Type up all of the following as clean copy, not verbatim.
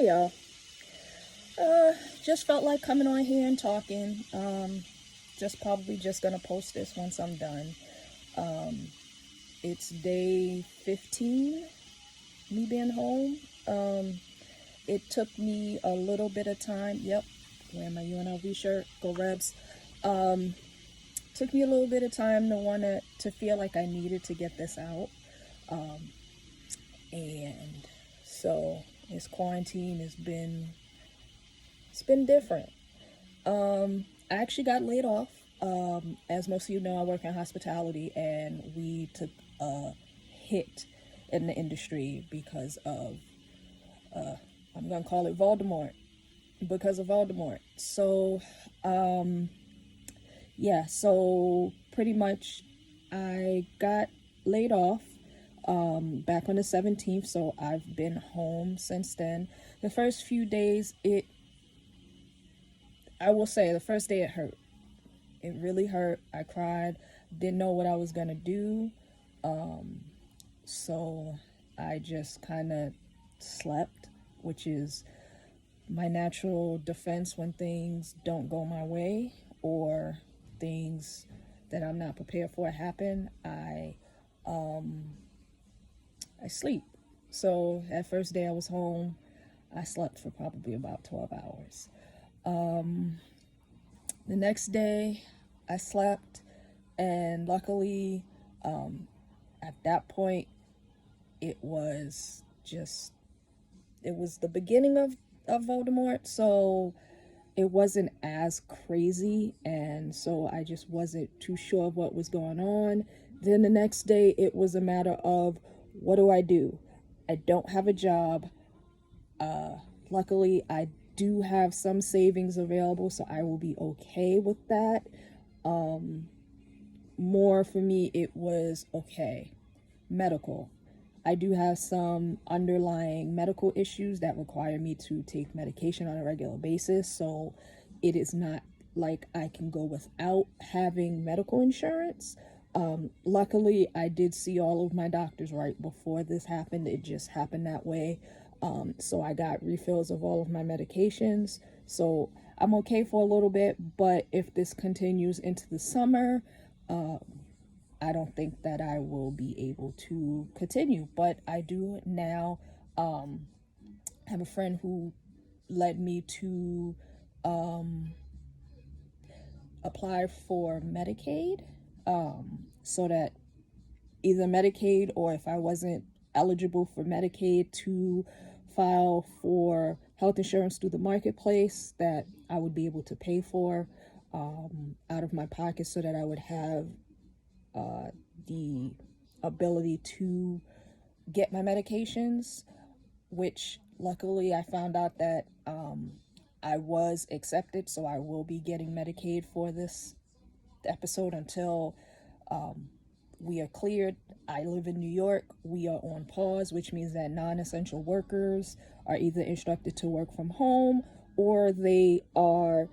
Hi, y'all. Just felt like coming on here and talking. Just probably just gonna post this once I'm done. Um, it's day 15, me being home. Um, it took me a little bit of time. Yep, wearing my UNLV shirt. Go Rebs. Um, Took me a little bit of time to want to feel like I needed to get this out. Um, and so this quarantine it's been different. I actually got laid off. As most of you know, I work in hospitality, and we took a hit in the industry because of, I'm gonna call it Voldemort, because of Voldemort. Um, so pretty much I got laid off back on the 17th, so I've been home since then. The first few days, I will say, the first day it hurt. It really hurt. I cried, didn't know what I was gonna do. So I just kind of slept, which is my natural defense when things don't go my way or things that I'm not prepared for happen. I sleep. So that first day I was home, I slept for probably about 12 hours. The next day I slept, and luckily, at that point, it was just it was the beginning of Voldemort, so it wasn't as crazy, and so I just wasn't too sure of what was going on. Then the next day, it was a matter of, what do I do? I don't have a job. Luckily, I do have some savings available, so I will be okay with that. More for me, it was okay. Medical. I do have some underlying medical issues that require me to take medication on a regular basis, so it is not like I can go without having medical insurance. Luckily, I did see all of my doctors right before this happened. It just happened that way. So I got refills of all of my medications. So I'm okay for a little bit, but if this continues into the summer, I don't think that I will be able to continue. But I do now have a friend who led me to apply for Medicaid, so that either Medicaid, or if I wasn't eligible for Medicaid, to file for health insurance through the marketplace that I would be able to pay for out of my pocket, so that I would have the ability to get my medications, which luckily I found out that I was accepted, so I will be getting Medicaid for this episode until we are cleared. I live in New York. We are on pause, which means that non-essential workers are either instructed to work from home, or they are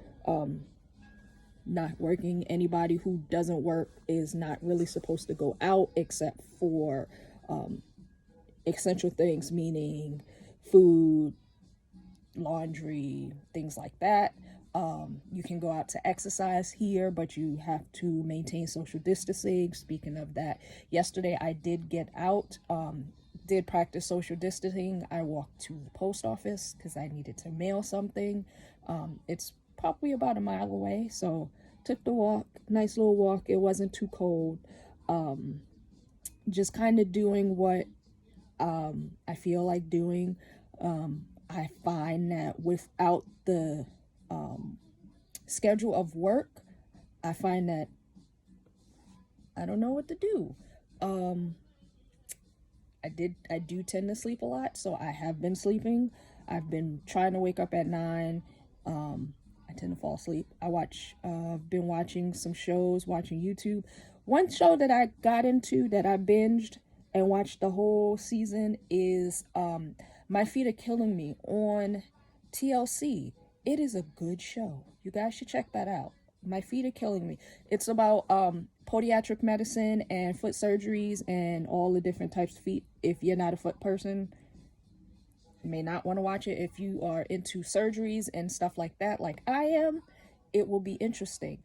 not working. Anybody who doesn't work is not really supposed to go out except for essential things, meaning food, laundry, things like that. You can go out to exercise here, but you have to maintain social distancing. Speaking of that, yesterday I did get out, did practice social distancing. I walked to the post office because I needed to mail something. It's probably about a mile away, so took the walk. Nice little walk. It wasn't too cold. Just kind of doing what I feel like doing. I find that without the schedule of work, I find that I don't know what to do. I do tend to sleep a lot, so I have been sleeping. I've been trying to wake up at 9. I tend to fall asleep. Been watching some shows, watching YouTube. One show that I got into, that I binged and watched the whole season, is My Feet Are Killing Me on TLC. It is a good show. You guys should check that out. My Feet Are Killing Me. It's about podiatric medicine and foot surgeries and all the different types of feet. If you're not a foot person, may not want to watch it. If you are into surgeries and stuff like that, like I am, it will be interesting.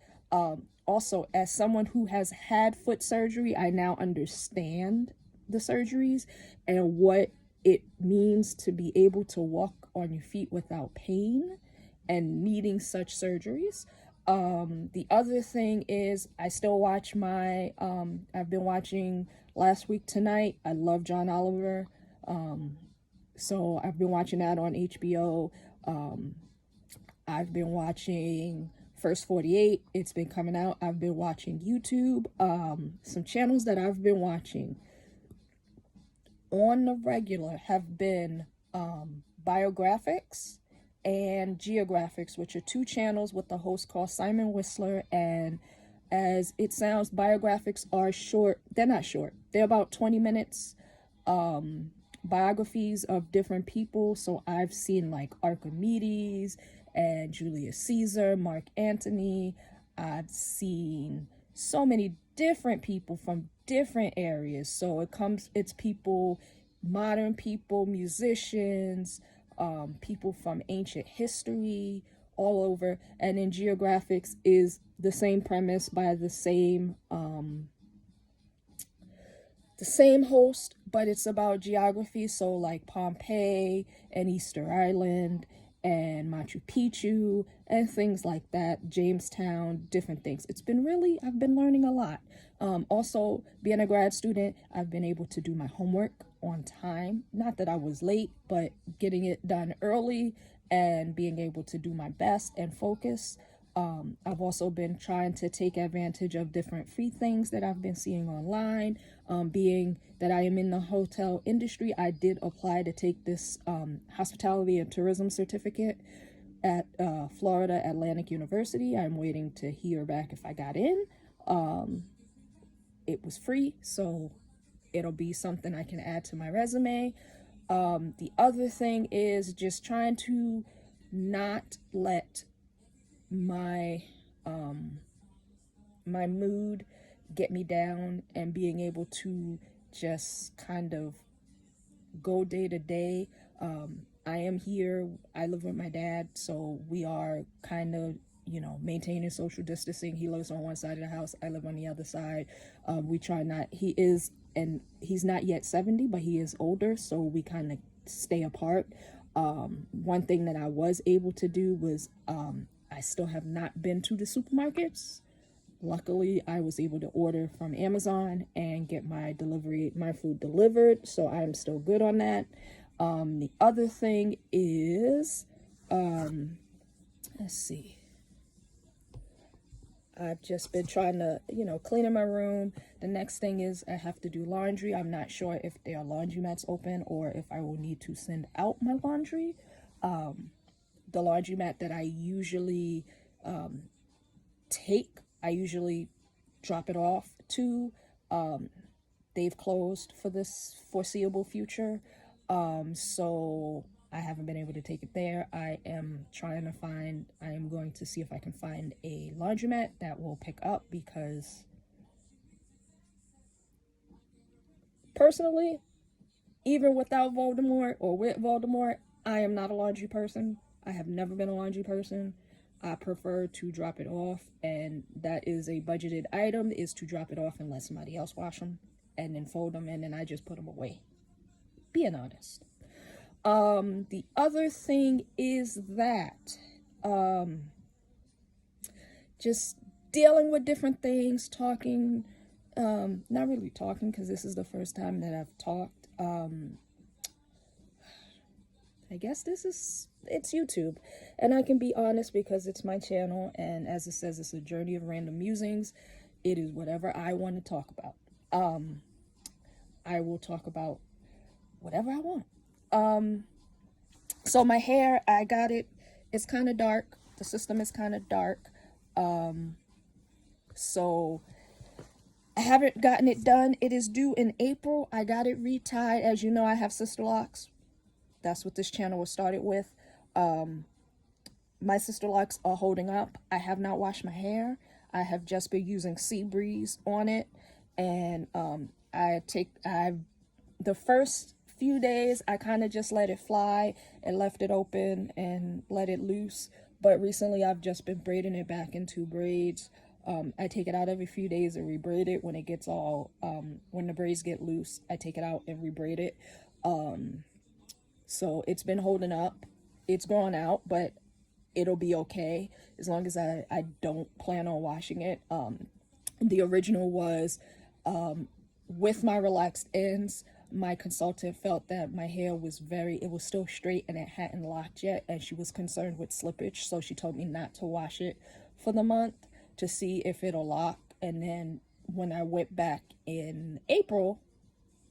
Also, as someone who has had foot surgery, I now understand the surgeries and what it means to be able to walk on your feet without pain and needing such surgeries. The other thing is I still watch my, I've been watching Last Week Tonight. I love John Oliver. So I've been watching that on HBO. I've been watching First 48. It's been coming out. I've been watching YouTube. Some channels that I've been watching on the regular have been Biographics and Geographics, which are two channels with a host called Simon Whistler. And as it sounds, Biographics are short. They're not short. They're about 20 minutes. Biographies of different people. So I've seen like Archimedes and Julius Caesar, Mark Antony. I've seen so many different people from different areas. So it's people, modern people, musicians, people from ancient history, all over. And then Geographics is the same premise by the same host, but it's about geography. So like Pompeii and Easter Island and Machu Picchu and things like that, Jamestown, different things. I've been learning a lot. Also, being a grad student, I've been able to do my homework on time. Not that I was late, but getting it done early and being able to do my best and focus. I've also been trying to take advantage of different free things that I've been seeing online. Being that I am in the hotel industry, I did apply to take this hospitality and tourism certificate at Florida Atlantic University. I'm waiting to hear back if I got in. It was free, so it'll be something I can add to my resume. The other thing is just trying to not let my mood get me down, and being able to just kind of go day to day. I am here, I live with my dad, so we are kind of, maintaining social distancing. He lives on one side of the house, I live on the other side. We try not, he's not yet 70, but he is older, so we kind of stay apart. One thing that I was able to do was, I still have not been to the supermarkets. Luckily, I was able to order from Amazon and get my food delivered, so I'm still good on that. The other thing is, let's see. I've just been trying to, clean in my room. The next thing is I have to do laundry. I'm not sure if there are laundromats open or if I will need to send out my laundry. The laundromat that I usually I usually drop it off to. They've closed for this foreseeable future. So I haven't been able to take it there. I am going to see if I can find a laundromat that will pick up, because personally, even without Voldemort or with Voldemort, I am not a laundry person. I have never been a laundry person. I prefer to drop it off, and that is a budgeted item, is to drop it off and let somebody else wash them and then fold them, and then I just put them away. Being honest. The other thing is that just dealing with different things, talking, not really talking because this is the first time that I've talked. I guess it's YouTube, and I can be honest because it's my channel, and as it says, it's a journey of random musings. It is whatever I want to talk about. I will talk about whatever I want. So my hair, I got it. It's kind of dark. The system is kind of dark. So I haven't gotten it done. It is due in April. I got it retied. As you know, I have sister locks. That's what this channel was started with. My sister locks are holding up. I have not washed my hair. I have just been using Sea Breeze on it, and the first few days I kind of just let it fly and left it open and let it loose. But recently I've just been braiding it back into braids. I take it out every few days and rebraid it when it gets all, when the braids get loose, I take it out and rebraid it. So it's been holding up. It's gone out, but it'll be okay as long as I don't plan on washing it. The original was with my relaxed ends. My consultant felt that my hair was it was still straight and it hadn't locked yet, and she was concerned with slippage, so she told me not to wash it for the month to see if it'll lock. And then when I went back in April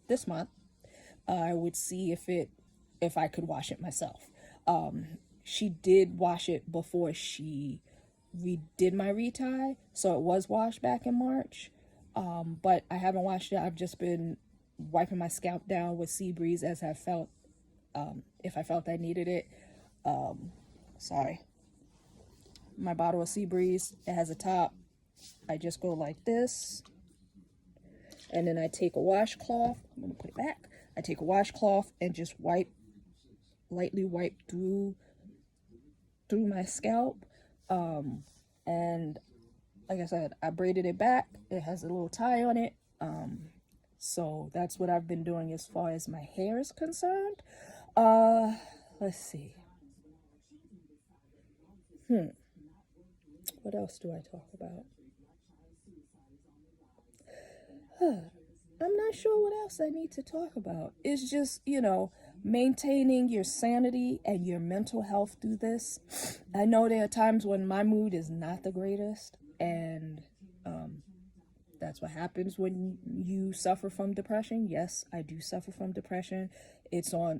this month, I would see if I could wash it myself. She did wash it before she redid my retie, so it was washed back in March. But I haven't washed it. I've just been wiping my scalp down with Sea Breeze as I felt, if I felt I needed it. Sorry. My bottle of Sea Breeze, it has a top. I just go like this, and then I take a washcloth. I'm gonna put it back. I take a washcloth and just lightly wipe through my scalp. And like I said, I braided it back. It has a little tie on it. So that's what I've been doing as far as my hair is concerned. Let's see. What else do I talk about? I'm not sure what else I need to talk about. It's just, maintaining your sanity and your mental health through this. I know there are times when my mood is not the greatest, and that's what happens when you suffer from depression. Yes, I do suffer from depression. I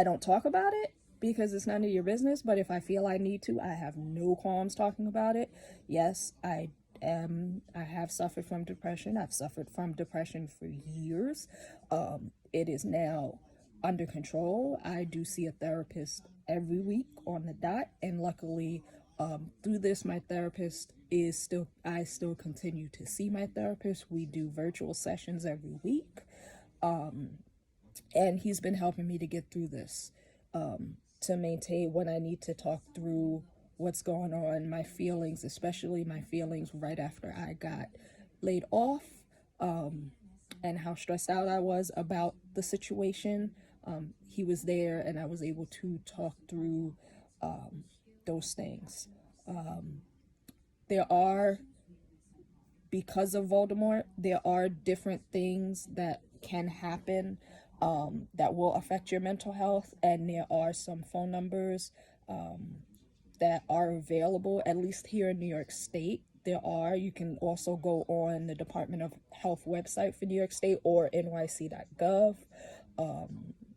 don't talk about it because it's none of your business, but if I feel I need to, I have no qualms talking about it. Yes, I have suffered from depression. I've suffered from depression for years. It is now under control. I do see a therapist every week on the dot, and luckily, through this, my therapist I still continue to see my therapist. We do virtual sessions every week. And he's been helping me to get through this, to maintain when I need to talk through what's going on, my feelings, especially my feelings right after I got laid off, and how stressed out I was about the situation. He was there, and I was able to talk through those things. Because of Voldemort, there are different things that can happen that will affect your mental health, and there are some phone numbers that are available, at least here in New York State. You can also go on the Department of Health website for New York State or nyc.gov.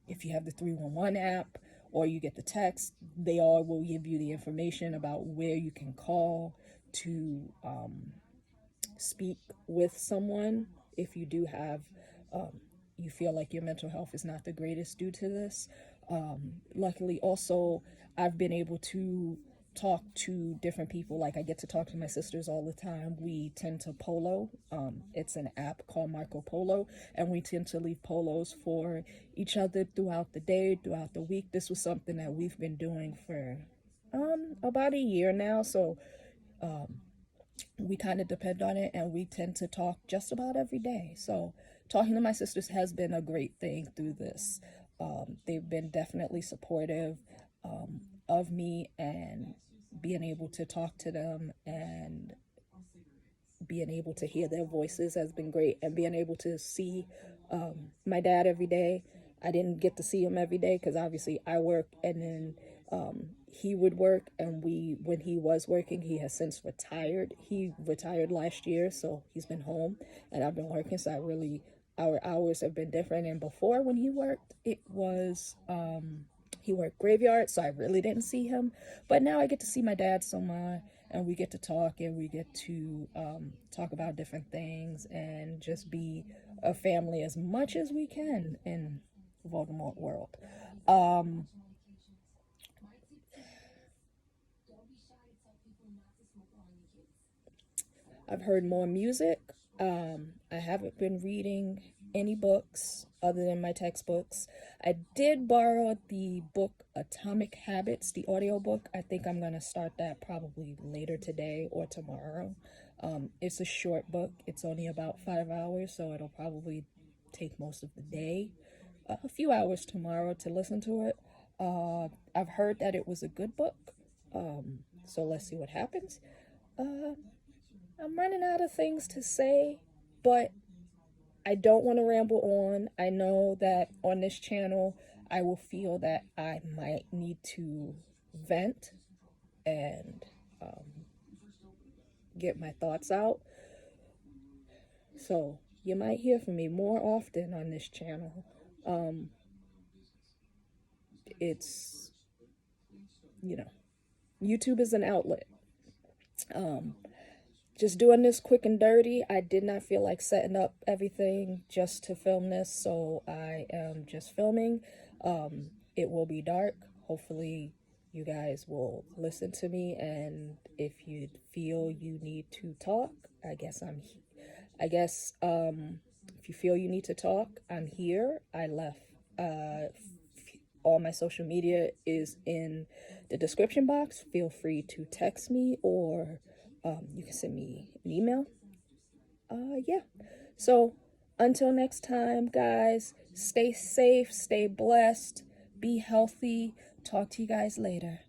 If you have the 311 app or you get the text, they all will give you the information about where you can call to speak with someone if you do have, you feel like your mental health is not the greatest due to this. Luckily, also, I've been able to talk to different people. Like, I get to talk to my sisters all the time. We tend to polo. It's an app called Marco Polo, and we tend to leave polos for each other throughout the day, throughout the week. This was something that we've been doing for about a year now, so we kind of depend on it, and we tend to talk just about every day. So talking to my sisters has been a great thing through this. They've been definitely supportive of me, and being able to talk to them and being able to hear their voices has been great, and being able to see my dad every day. I didn't get to see him every day because obviously I work, and then he would work, and when he was working, he has since retired. He retired last year, so he's been home, and I've been working, so our hours have been different. And before, when he worked, it was he worked graveyard, so I really didn't see him. But now I get to see my dad some more, and we get to talk, and we get to talk about different things and just be a family as much as we can in Voldemort world. I've heard more music. I haven't been reading any books other than my textbooks. I did borrow the book Atomic Habits, the audiobook. I think I'm going to start that probably later today or tomorrow. It's a short book. It's only about 5 hours, so it'll probably take most of the day. A few hours tomorrow to listen to it. I've heard that it was a good book, so let's see what happens. I'm running out of things to say, but I don't want to ramble on. I know that on this channel, I will feel that I might need to vent and get my thoughts out. So you might hear from me more often on this channel. It's, you know, YouTube is an outlet. Just doing this quick and dirty. I did not feel like setting up everything just to film this, so I am just filming. It will be dark. Hopefully you guys will listen to me, and if you feel you need to talk, if you feel you need to talk, I'm here. I left all my social media is in the description box. Feel free to text me, or you can send me an email. Yeah. So until next time, guys, stay safe, stay blessed, be healthy. Talk to you guys later.